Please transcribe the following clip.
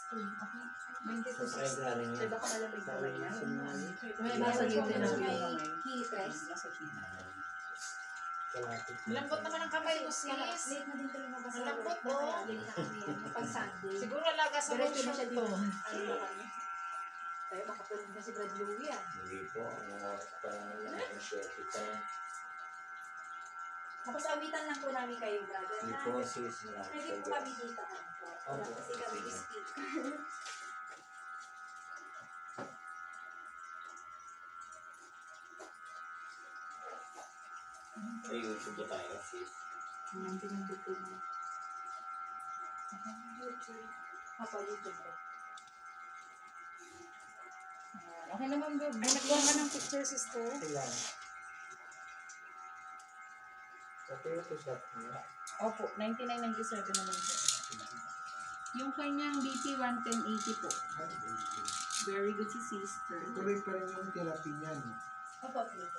Diba ko malamig na ba yan? May babalitin ako. Lambot naman ang kamay ko, sis. Late na din tuloy mabasa. Malambot, oh. Pag Sunday. Siguro alaga sa Diretso na siya lotion dito. to. Ano na kami? Kaya makatulog na si Brad Louie ah. Hindi po, parang lang siya kita. Tapos awitan lang po namin kayo, brother. Hindi po, sis. Pwede po kami dito. Kasi kami speak. Ay, YouTube po tayo, sis. Nandito na. Papa, YouTube po. Okay naman, bro. Ay, nagkuha ka ng picture, sister. Kailan? Okay, ito sa niya. Opo, 99.97 naman po. Yung kanyang BP 11080 po. Very good si sister. Tuloy pa rin yung therapy niyan. Papa, please.